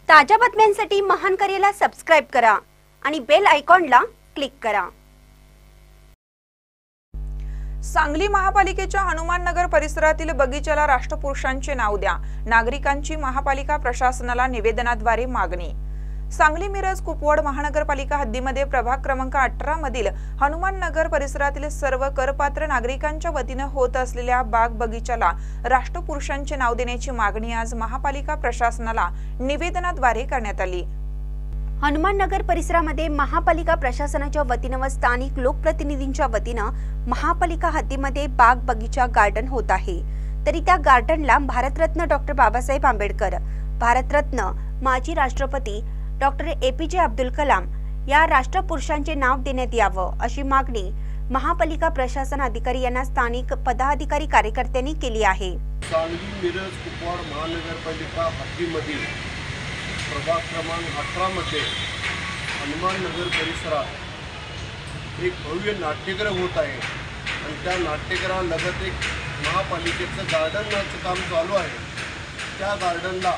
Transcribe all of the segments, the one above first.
ताज्या बातम्यांसाठी महान करेला सबस्क्राइब करा आणि बेल आयकॉनला क्लिक करा। सांगली महापालिकेच्या हनुमान नगर परिसरातील बगीचाला राष्ट्रपुरुषांचे नाव द्या, नागरिकांची महापालिका प्रशासनाला निवेदनाद्वारे मागणी। सांगली मिरज कुपवाड महानगरपालिका हद्दीमध्ये प्रभाग क्रमांक 18 मधील हनुमान नगर परिसरातील सर्व करपात्र नागरिकांच्या वतीने होत असलेल्या बाग बगीचाला राष्ट्रपुरुषांचे नाव देण्याची मागणी आज महापालिका प्रशासनाला निवेदनाद्वारे करण्यात आली। हनुमान नगर परिसरामध्ये महापालिका प्रशासनाच्या वतीने व स्थानिक लोकप्रतिनिधींच्या वतीने महापालिका हद्दीमध्ये बाग बगीचा गार्डन होत आहे। तरी त्या गार्डनला भारतरत्न डॉक्टर बाबासाहेब आंबेडकर, भारतरत्न माजी राष्ट्रपती डॉक्टर APJ अब्दुल कलाम या राष्ट्रपुरुषांचे नाव देण्यात यावं अशी मागणी महापालिका प्रशासन अधिकारी यांना स्थानिक पदाधिकारी कार्यकर्त्यांनी केली आहे। सांगली मिरज कुपवाड महानगरपालिका हद्दीमधील प्रभाग क्रमांक 18 मध्ये हनुमान नगर परिसरात एक भव्य नाट्यगृह होत आहे आणि त्या नाट्यगृहालगत एक महापालिकेचं गार्डनचं काम चालू आहे। त्या गार्डनला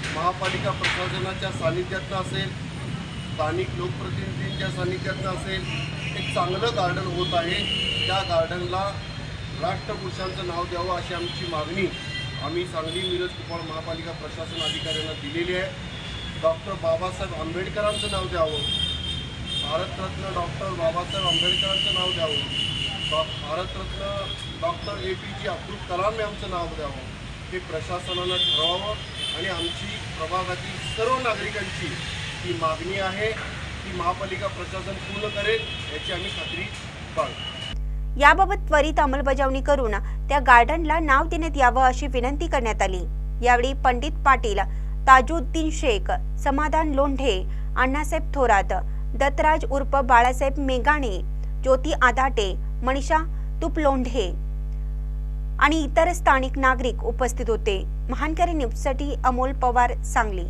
महापालिका प्रशासनाच्या सानिध्यात असेल, स्थानिक लोकप्रतिनिधींच्या सानिध्यात असेल, एक चांगलं गार्डन होत आहे। त्या गार्डनला राष्ट्रपुरुषांचं नाव द्यावं अशी आमची मागणी आम्ही सांगली मिरज कुपवाड महापालिका प्रशासन अधिकाऱ्यांना दिलेली आहे। डॉक्टर बाबासाहेब आंबेडकरांचं नाव द्यावं, भारतरत्न डॉक्टर बाबासाहेब आंबेडकरांचं नाव द्यावं, भारतरत्न डॉक्टर APJ अब्दुल कलाम यांचं नाव द्यावं, हे प्रशासनानं ठरवावं आणि आमची प्रभागातील सर्व नागरिकांची ही मागणी आहे की महापालिका प्रशासन पूर्ण करेल याची आम्ही खात्री बाळगू। याबाबत त्वरित अंमलबजावणी करून त्या गार्डनला नाव देण्यात यावं अशी विनंती करण्यात आली। यावेळी पंडित पाटील, ताजुद्दीन शेख, समाधान लोंढे, अण्णासाहेब थोरात, दत्तराज उर्फ बाळासाहेब मेघाणे, ज्योती आदाटे, मनीषा तुपलोंढे आणि इतर स्थानिक नागरिक उपस्थित होते। महानकरी न्यूजसाठी अमोल पवार, सांगली।